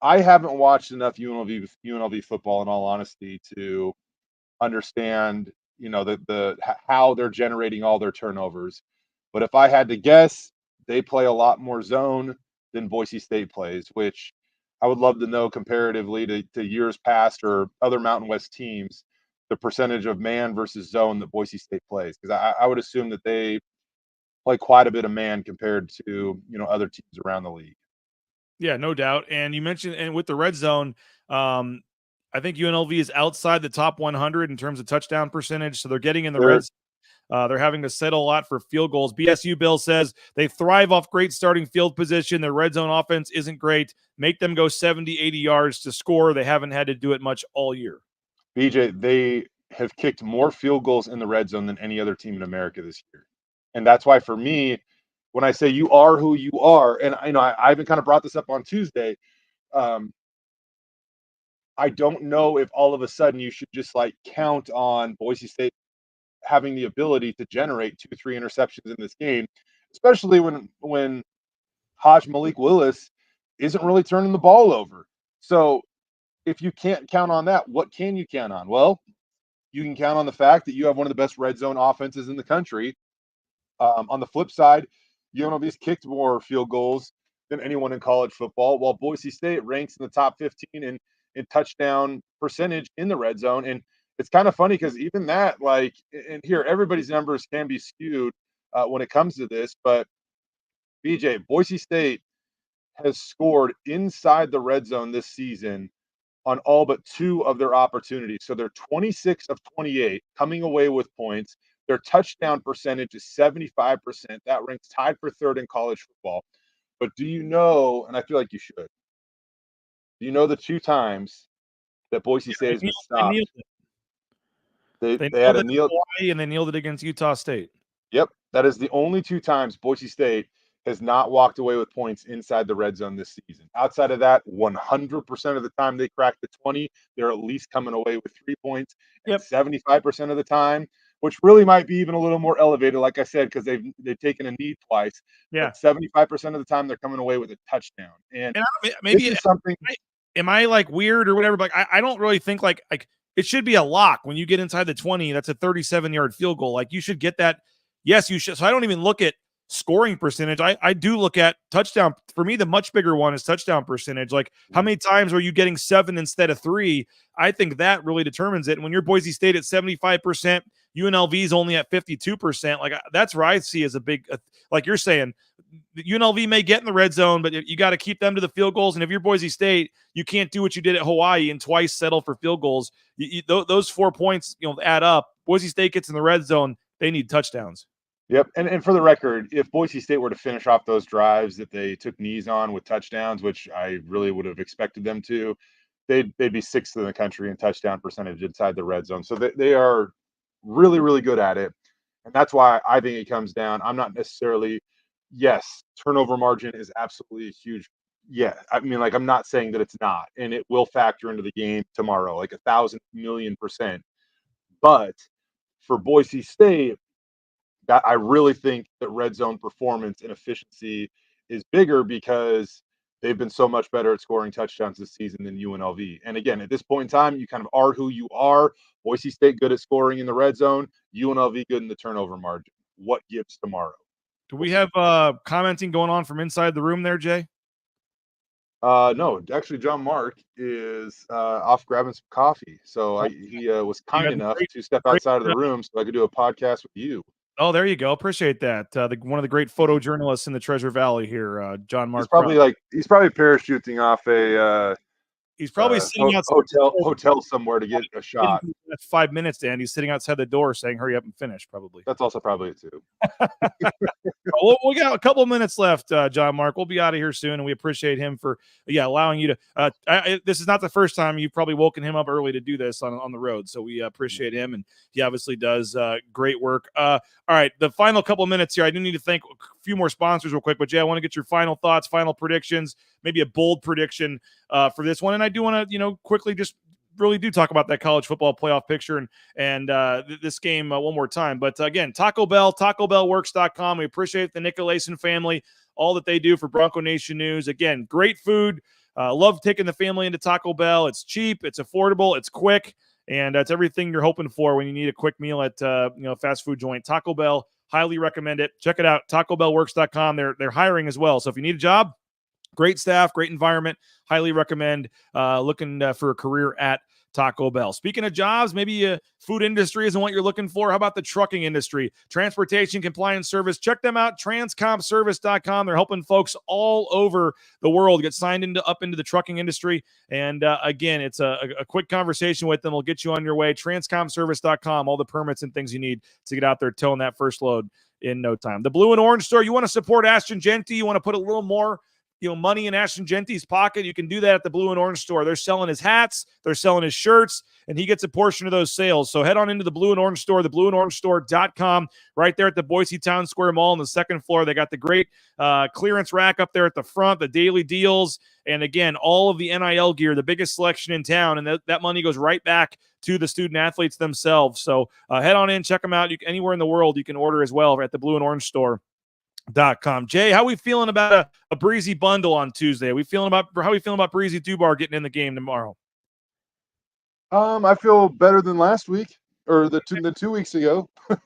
I haven't watched enough UNLV football, in all honesty, to understand, how they're generating all their turnovers. But if I had to guess, they play a lot more zone than Boise State plays, which I would love to know comparatively to years past or other Mountain West teams, the percentage of man versus zone that Boise State plays. Because I would assume that they play quite a bit of man compared to, other teams around the league. Yeah, no doubt. And you mentioned, and with the red zone, I think UNLV is outside the top 100 in terms of touchdown percentage. So they're getting in the red zone. They're having to settle a lot for field goals. BSU Bill says they thrive off great starting field position. Their red zone offense isn't great. Make them go 70, 80 yards to score. They haven't had to do it much all year. BJ, they have kicked more field goals in the red zone than any other team in America this year. And that's why, for me, when I say you are who you are, and I even kind of brought this up on Tuesday, I don't know if all of a sudden you should just count on Boise State having the ability to generate 2-3 interceptions in this game, especially when Hajj Malik Willis isn't really turning the ball over. So if you can't count on that, what can you count on? Well, you can count on the fact that you have one of the best red zone offenses in the country. On the flip side, UNLV's kicked more field goals than anyone in college football, while Boise State ranks in the top 15 in touchdown percentage in the red zone. And it's kind of funny because even that, and here, everybody's numbers can be skewed when it comes to this, but BJ, Boise State has scored inside the red zone this season on all but 2 of their opportunities. So they're 26 of 28 coming away with points. Their touchdown percentage is 75%. That ranks tied for 3rd in college football. But do you know, and I feel like you should, do you know the 2 times that Boise State has been stopped? They had a kneel, Hawaii, and they kneeled it against Utah State. Yep, that is the only 2 times Boise State has not walked away with points inside the red zone this season. Outside of that, 100% of the time they crack the 20, they're at least coming away with 3 points. And 75% of the time, which really might be even a little more elevated, like I said, because they've taken a knee twice. Yeah, 75% of the time they're coming away with a touchdown. And maybe this is something. Am I weird or whatever? But I don't really think like it should be a lock when you get inside the 20. That's a 37-yard field goal. You should get that. Yes, you should. So I don't even look at scoring percentage. I do look at touchdown. For me, the much bigger one is touchdown percentage. How many times are you getting 7 instead of 3? I think that really determines it. And when you're Boise State at 75%, UNLV is only at 52%. That's where I see as a big, like you're saying, UNLV may get in the red zone, but you got to keep them to the field goals. And if you're Boise State, you can't do what you did at Hawaii and twice settle for field goals. Those 4 points, add up. Boise State gets in the red zone. They need touchdowns. Yep. And for the record, if Boise State were to finish off those drives that they took knees on with touchdowns, which I really would have expected them to, they'd be sixth in the country in touchdown percentage inside the red zone. So they are really, really good at it. And that's why I think it comes down. I'm not necessarily, yes, turnover margin is absolutely a huge. Yeah. I mean, like, I'm not saying that it's not, and it will factor into the game tomorrow, like 1,000,000,000%. But for Boise State, that I really think that red zone performance and efficiency is bigger because they've been so much better at scoring touchdowns this season than UNLV. And again, at this point in time, you kind of are who you are. Boise State good at scoring in the red zone, UNLV good in the turnover margin. What gives tomorrow? Do we have commenting going on from inside the room there, Jay? No, actually, John Mark is off grabbing some coffee. So he was kind enough to step outside of the room so I could do a podcast with you. Oh, there you go. Appreciate that. One of the great photojournalists in the Treasure Valley here, John Mark. He's probably parachuting off a he's probably sitting outside hotel somewhere to get a shot. 5 minutes, Dan. He's sitting outside the door saying, "Hurry up and finish." Probably. That's also probably it too. We got a couple of minutes left, John Mark. We'll be out of here soon, and we appreciate him for allowing you to. This is not the first time you've probably woken him up early to do this on the road, so we appreciate him, and he obviously does great work. All right, the final couple of minutes here. I do need to thank a few more sponsors real quick, but Jay, I want to get your final thoughts, final predictions, maybe a bold prediction for this one, and I do want to quickly just really do talk about that college football playoff picture and this game one more time. But again, Taco Bell, TacoBellWorks.com. We appreciate the Nicolason family, all that they do for Bronco Nation News. Again, great food. Love taking the family into Taco Bell. It's cheap, it's affordable, it's quick, and it's everything you're hoping for when you need a quick meal at fast food joint. Taco Bell, highly recommend it. Check it out, TacoBellWorks.com. They're hiring as well. So if you need a job, great staff, great environment, highly recommend looking for a career at Taco Bell. Speaking of jobs, maybe food industry isn't what you're looking for. How about the trucking industry? Transportation Compliance Service. Check them out, transcompservice.com. They're helping folks all over the world get signed up into the trucking industry. And again, it's a quick conversation with them. Will get you on your way. Transcompservice.com, all the permits and things you need to get out there towing that first load in no time. The Blue and Orange Store. You want to support Ashton Genty? You want to put a little more money in Ashton Genty's pocket? You can do that at the Blue and Orange Store. They're selling his hats, they're selling his shirts, and he gets a portion of those sales. So head on into the Blue and Orange Store, theblueandorangestore.com, right there at the Boise Town Square Mall on the second floor. They got the great clearance rack up there at the front, the daily deals, and again, all of the NIL gear, the biggest selection in town, and that money goes right back to the student athletes themselves. So head on in, check them out. Anywhere in the world you can order as well at the Blue and Orange Store. Jay, how are we feeling about a breezy bundle on Tuesday? How are we feeling about Breezy Dubar getting in the game tomorrow? I feel better than last week or the 2 weeks ago. All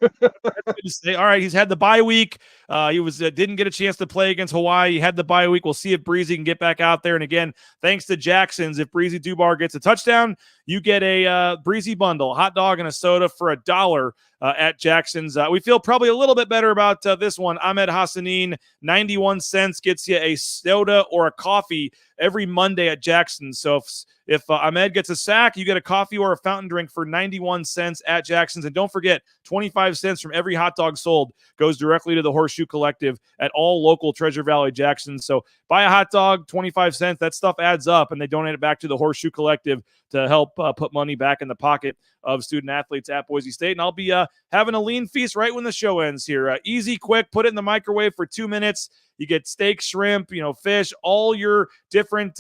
right, he's had the bye week. He didn't get a chance to play against Hawaii. He had the bye week. We'll see if Breezy can get back out there. And again, thanks to Jackson's, if Breezy Dubar gets a touchdown, you get a Breezy bundle, a hot dog and a soda for $1 at Jackson's. We feel probably a little bit better about this one. Ahmed Hassanin, 91 cents gets you a soda or a coffee every Monday at Jackson's. So if Ahmed gets a sack, you get a coffee or a fountain drink for 91 cents at Jackson's. And don't forget, 25 cents from every hot dog sold goes directly to the Horseshoe Collective at all local Treasure Valley Jacksons. So buy a hot dog, 25 cents. That stuff adds up, and they donate it back to the Horseshoe Collective to help put money back in the pocket of student athletes at Boise State. And I'll be having a lean feast right when the show ends here. Easy, quick, put it in the microwave for 2 minutes. You get steak, shrimp, fish, all your different,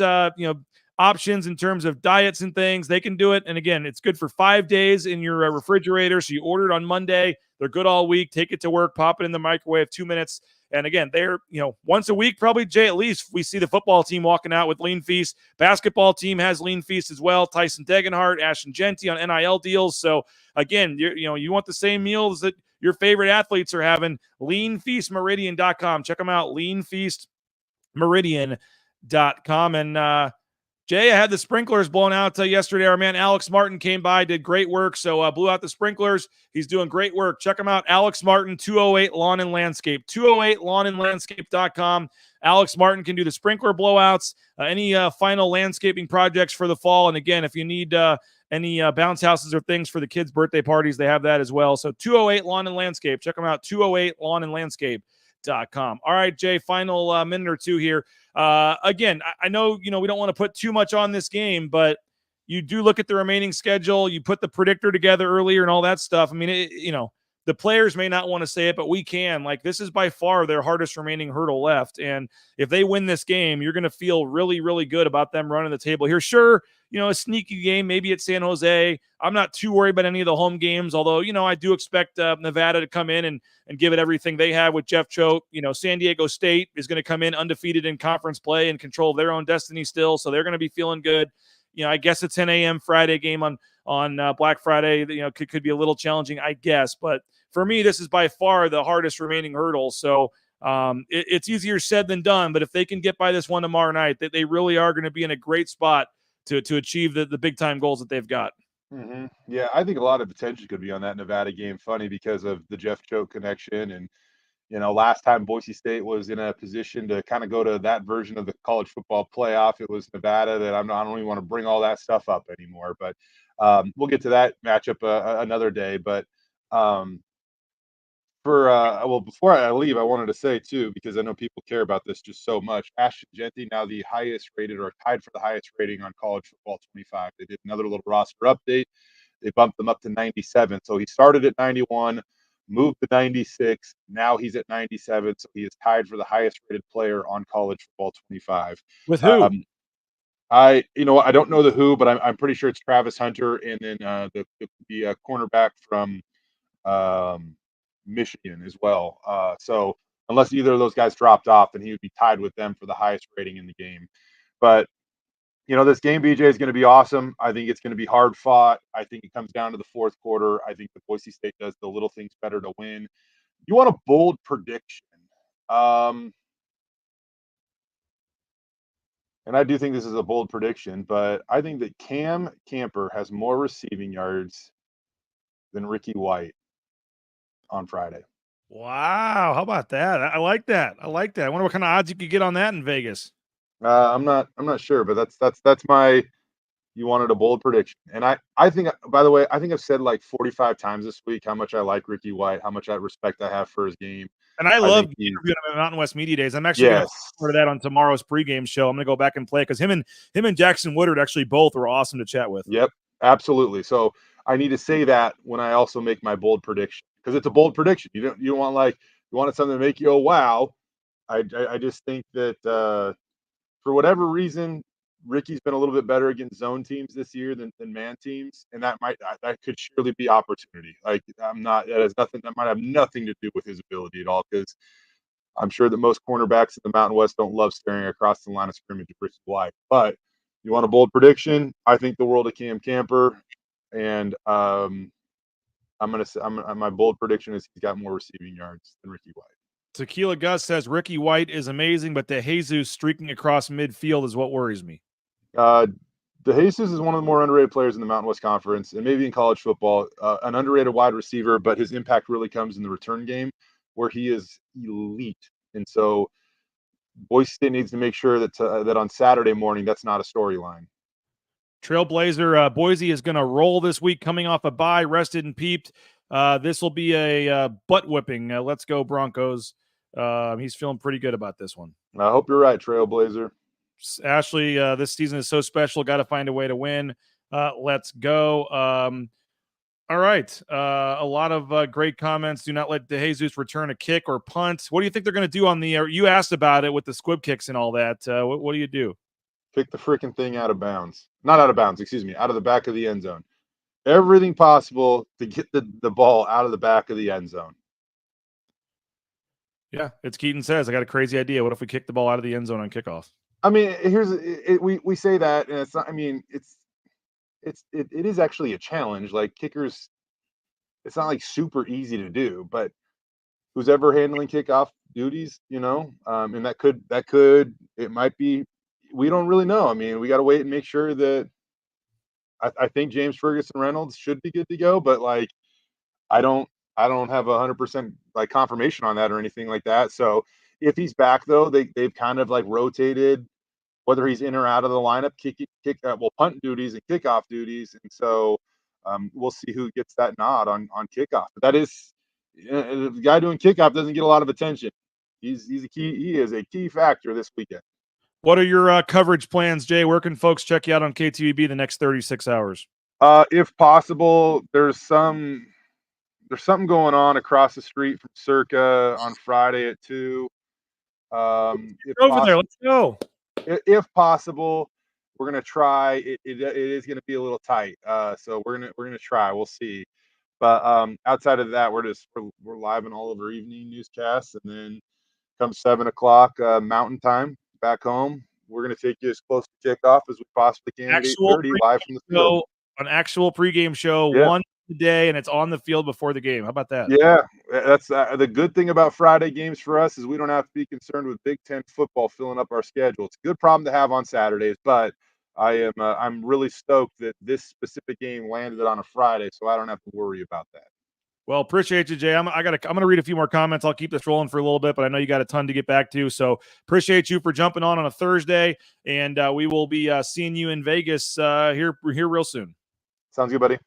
options in terms of diets and things. They can do it. And again, it's good for 5 days in your refrigerator. So you order it on Monday. They're good all week. Take it to work, pop it in the microwave, 2 minutes. And again, they're, once a week, probably, Jay, at least we see the football team walking out with Lean Feast. Basketball team has Lean Feast as well. Tyson Degenhart, Ashton Genty on NIL deals. So again, you want the same meals that your favorite athletes are having. LeanFeastMeridian.com. Check them out. LeanFeastMeridian.com. And, Jay, I had the sprinklers blown out yesterday. Our man Alex Martin came by, did great work. So blew out the sprinklers. He's doing great work. Check him out. Alex Martin, 208 Lawn and Landscape. 208lawnandlandscape.com. Alex Martin can do the sprinkler blowouts, any final landscaping projects for the fall. And again, if you need any bounce houses or things for the kids' birthday parties, they have that as well. So 208 Lawn and Landscape. Check them out, 208 Lawn and Landscape.com. All right, Jay, final minute or two here. Again, I know, we don't want to put too much on this game, but you do look at the remaining schedule. You put the predictor together earlier and all that stuff. I mean, the players may not want to say it, but we can. Like, this is by far their hardest remaining hurdle left. And if they win this game, you're going to feel really, really good about them running the table here. Sure, a sneaky game, maybe at San Jose. I'm not too worried about any of the home games, although, I do expect Nevada to come in and give it everything they have with Jeff Choate. San Diego State is going to come in undefeated in conference play and control their own destiny still, so they're going to be feeling good. I guess a 10 a.m. Friday game on Black Friday, could be a little challenging, I guess. But for me, this is by far the hardest remaining hurdle. So it's easier said than done. But if they can get by this one tomorrow night, they really are going to be in a great spot to achieve the big time goals that they've got. Mm-hmm. Yeah, I think a lot of attention could be on that Nevada game. Funny because of the Jeff Choate connection. And, last time Boise State was in a position to kind of go to that version of the college football playoff, it was Nevada. That I don't even want to bring all that stuff up anymore. But we'll get to that matchup another day. But before I leave, I wanted to say too, because I know people care about this just so much. Ashton Genty, now the highest rated or tied for the highest rating on college football 25. They did another little roster update. They bumped him up to 97. So he started at 91, moved to 96. Now he's at 97. So he is tied for the highest rated player on college football 25. With who? I don't know the who, but I'm pretty sure it's Travis Hunter, and then the cornerback from Michigan as well. So unless either of those guys dropped off, then he would be tied with them for the highest rating in the game. But this game, BJ, is going to be awesome. I think it's going to be hard fought. I think it comes down to the fourth quarter. I think the Boise State does the little things better to win. You want a bold prediction? And I do think this is a bold prediction, but I think that Cam Camper has more receiving yards than Ricky White on Friday. Wow, how about that? I like that. I wonder what kind of odds you could get on that in Vegas. I'm not sure, but that's my. You wanted a bold prediction, and I think, by the way, I think I've said like 45 times this week how much I like Ricky White, how much respect I have for his game. And I love interviewing him at Mountain West Media Days. I'm actually going to record that on tomorrow's pregame show. I'm going to go back and play because him and Jackson Woodard actually both were awesome to chat with. Yep, absolutely. So I need to say that when I also make my bold prediction, because it's a bold prediction. You don't want you wanted something to make you, oh wow. I just think that for whatever reason, Ricky's been a little bit better against zone teams this year than man teams, and that could surely be opportunity. Like that might have nothing to do with his ability at all, because I'm sure that most cornerbacks in the Mountain West don't love staring across the line of scrimmage at Ricky White. But you want a bold prediction? I think the world of Cam Camper, and my bold prediction is he's got more receiving yards than Ricky White. Tequila Gus says Ricky White is amazing, but DeJesus streaking across midfield is what worries me. DeJesus is one of the more underrated players in the Mountain West Conference, and maybe in college football, an underrated wide receiver, but his impact really comes in the return game where he is elite. And so Boise State needs to make sure that on Saturday morning, that's not a storyline. Trailblazer, Boise is going to roll this week coming off a bye, rested and peeped. This will be a butt whipping. Let's go Broncos. He's feeling pretty good about this one. I hope you're right, Trailblazer. Ashley, this season is so special. Got to find a way to win. Let's go. All right. A lot of great comments. Do not let DeJesus return a kick or punt. What do you think they're going to do on the you asked about it with the squib kicks and all that. What do you do? Kick the freaking thing out of bounds. Not out of bounds, excuse me, out of the back of the end zone. Everything possible to get the ball out of the back of the end zone. Yeah, it's Keaton says, I got a crazy idea. What if we kick the ball out of the end zone on kickoff? I mean, we say that, and it's not. I mean, it is actually a challenge. Like kickers, it's not like super easy to do. But who's ever handling kickoff duties, and that could it might be. We don't really know. I mean, we got to wait and make sure that. I think James Ferguson Reynolds should be good to go, but like, I don't have 100% like confirmation on that or anything like that. So if he's back though, they've kind of like rotated whether he's in or out of the lineup, punt duties and kickoff duties. And so we'll see who gets that nod on kickoff. But that is the guy doing kickoff doesn't get a lot of attention. He's a key. He is a key factor this weekend. What are your coverage plans, Jay? Where can folks check you out on KTVB the next 36 hours? If possible, there's something going on across the street from Circa on Friday at 2. There, let's go. If possible, we're gonna try. It is gonna be a little tight, so we're gonna try. We'll see. But outside of that, we're live in all of our evening newscasts, and then come 7:00 Mountain Time back home, we're gonna take you as close to kickoff as we possibly can. At 8:30 live from the field. An actual pregame show, one day, and it's on the field before the game. How about that? Yeah, that's the good thing about Friday games for us is we don't have to be concerned with Big Ten football filling up our schedule. It's a good problem to have on Saturdays, but I'm really stoked that this specific game landed on a Friday, so I don't have to worry about that. Well, appreciate you, Jay. I'm going to read a few more comments. I'll keep this rolling for a little bit, but I know you got a ton to get back to. So appreciate you for jumping on a Thursday, and we will be seeing you in Vegas here real soon. Sounds good, buddy.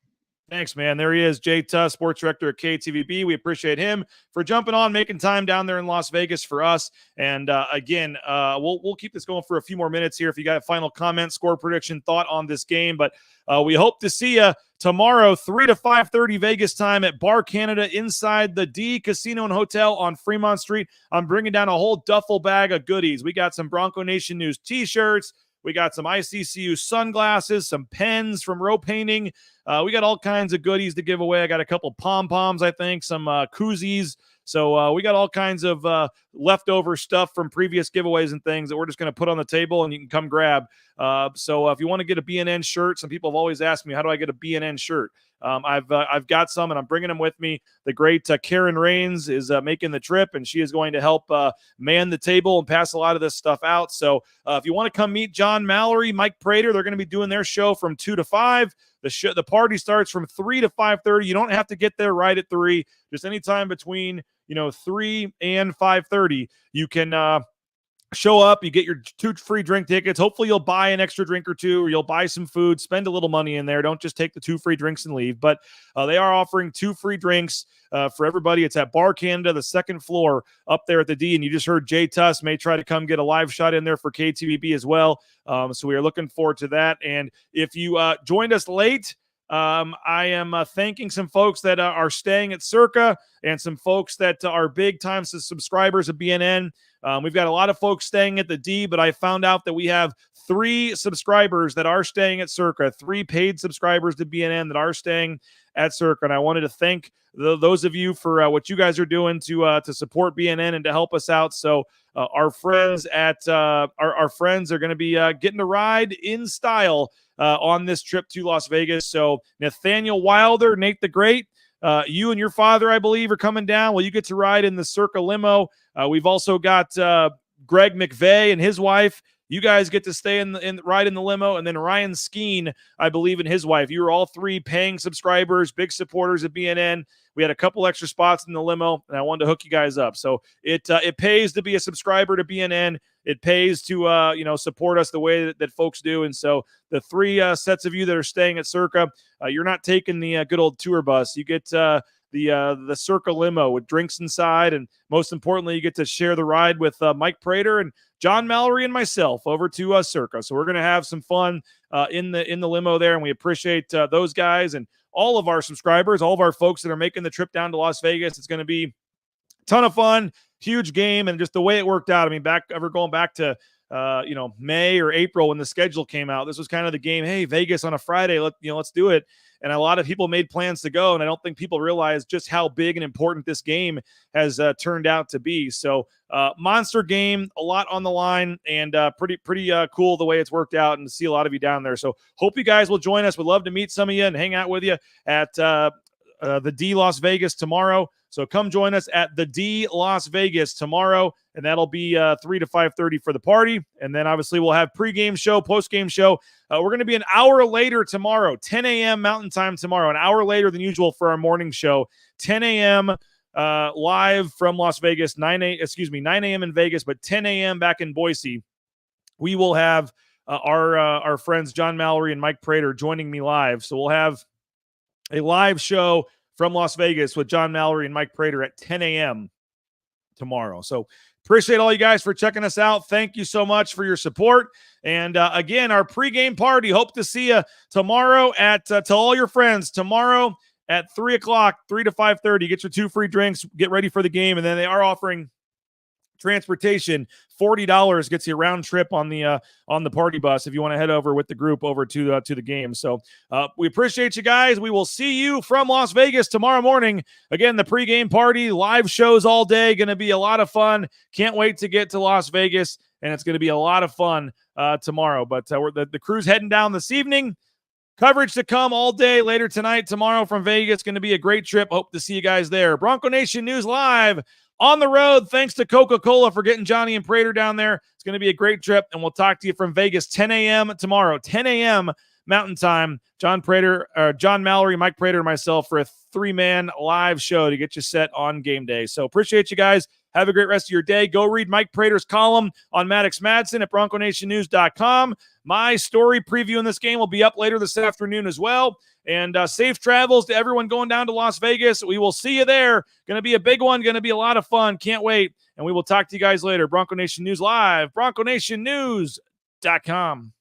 Thanks, man. There he is, Jay Tust, sports director at KTVB. We appreciate him for jumping on, making time down there in Las Vegas for us. And again, we'll keep this going for a few more minutes here. If you got a final comment, score prediction, thought on this game, but we hope to see you tomorrow, 3 to 5:30 Vegas time at Bar Canada inside the D Casino and Hotel on Fremont Street. I'm bringing down a whole duffel bag of goodies. We got some Bronco Nation News T-shirts. We got some ICCU sunglasses, some pens from row painting. We got all kinds of goodies to give away. I got a couple pom-poms, I think, some koozies. So we got all kinds of leftover stuff from previous giveaways and things that we're just going to put on the table and you can come grab. So if you want to get a BNN shirt, some people have always asked me, how do I get a BNN shirt? I've got some and I'm bringing them with me. The great Karen Rains is making the trip and she is going to help man the table and pass a lot of this stuff out. So if you want to come meet John Mallory, Mike Prater, they're going to be doing their show from 2 to 5. The party starts from 3 to 5:30. You don't have to get there right at 3. Just anytime between 3 and 5:30, you can show up. You get your 2 free drink tickets. Hopefully you'll buy an extra drink or 2, or you'll buy some food, spend a little money in there. Don't just take the 2 free drinks and leave. But they are offering 2 free drinks for everybody. It's at Bar Canada, the 2nd floor up there at the D. And you just heard Jay Tust may try to come get a live shot in there for KTVB as well. So we are looking forward to that. And if you joined us late, I am thanking some folks that are staying at Circa and some folks that are big time subscribers of BNN. We've got a lot of folks staying at the D, but I found out that we have 3 subscribers that are staying at Circa, 3 paid subscribers to BNN that are staying at Circa. And I wanted to thank those of you for what you guys are doing to support BNN and to help us out. So our friends at our friends are going to be getting a ride in style on this trip to Las Vegas. So Nathaniel Wilder, Nate the Great, you and your father, I believe, are coming down. Well, you get to ride in the Circa limo. We've also got Greg McVeigh and his wife. You guys get to stay ride in the limo. And then Ryan Skeen, I believe, and his wife. You were all 3 paying subscribers, big supporters of BNN. We had a couple extra spots in the limo, and I wanted to hook you guys up. So it pays to be a subscriber to BNN. It pays to support us the way that folks do. And so the 3 sets of you that are staying at Circa, you're not taking the good old tour bus. You get the Circa limo with drinks inside, and most importantly, you get to share the ride with Mike Prater and John Mallory and myself over to Circa. So we're going to have some fun in the limo there, and we appreciate those guys and all of our subscribers, all of our folks that are making the trip down to Las Vegas. It's going to be a ton of fun, huge game, and just the way it worked out. I mean, going back to May or April when the schedule came out, this was kind of the game. Hey, Vegas on a Friday, let's do it. And a lot of people made plans to go, and I don't think people realize just how big and important this game has turned out to be. So monster game, a lot on the line, and pretty cool the way it's worked out, and to see a lot of you down there. So hope you guys will join us. We'd love to meet some of you and hang out with you at the D Las Vegas tomorrow. So come join us at the D Las Vegas tomorrow, and that'll be 3 to 5:30 for the party. And then obviously we'll have pregame show, postgame show. We're going to be an hour later tomorrow, 10 a.m. Mountain Time tomorrow, an hour later than usual for our morning show, 10 a.m. Live from Las Vegas, 9 a.m. in Vegas, but 10 a.m. back in Boise. we will have our friends John Mallory and Mike Prater joining me live. So we'll have a live show from Las Vegas with John Mallory and Mike Prater at 10 a.m. tomorrow. So appreciate all you guys for checking us out. Thank you so much for your support. And again, our pregame party. Hope to see you tomorrow at tell all your friends tomorrow at 3 o'clock, 3 to 5:30. Get your 2 free drinks. Get ready for the game. And then they are offering transportation. $40 gets you a round trip on the party bus if you want to head over with the group over to the game. So we appreciate you guys. We will see you from Las Vegas tomorrow morning. Again, the pregame party, live shows all day, going to be a lot of fun. Can't wait to get to Las Vegas, and it's going to be a lot of fun tomorrow. But the crew's heading down this evening. Coverage to come all day later tonight, tomorrow from Vegas. Going to be a great trip. Hope to see you guys there. Bronco Nation News Live on the road. Thanks to Coca-Cola for getting Johnny and Prater down there. It's going to be a great trip, and we'll talk to you from Vegas 10 a.m. tomorrow, 10 a.m. Mountain Time. John Mallory, Mike Prater, and myself for a 3-man live show to get you set on game day. So appreciate you guys. Have a great rest of your day. Go read Mike Prater's column on Maddox Madsen at BroncoNationNews.com. My story previewing this game will be up later this afternoon as well. And safe travels to everyone going down to Las Vegas. We will see you there. Going to be a big one. Going to be a lot of fun. Can't wait. And we will talk to you guys later. Bronco Nation News Live, BroncoNationNews.com.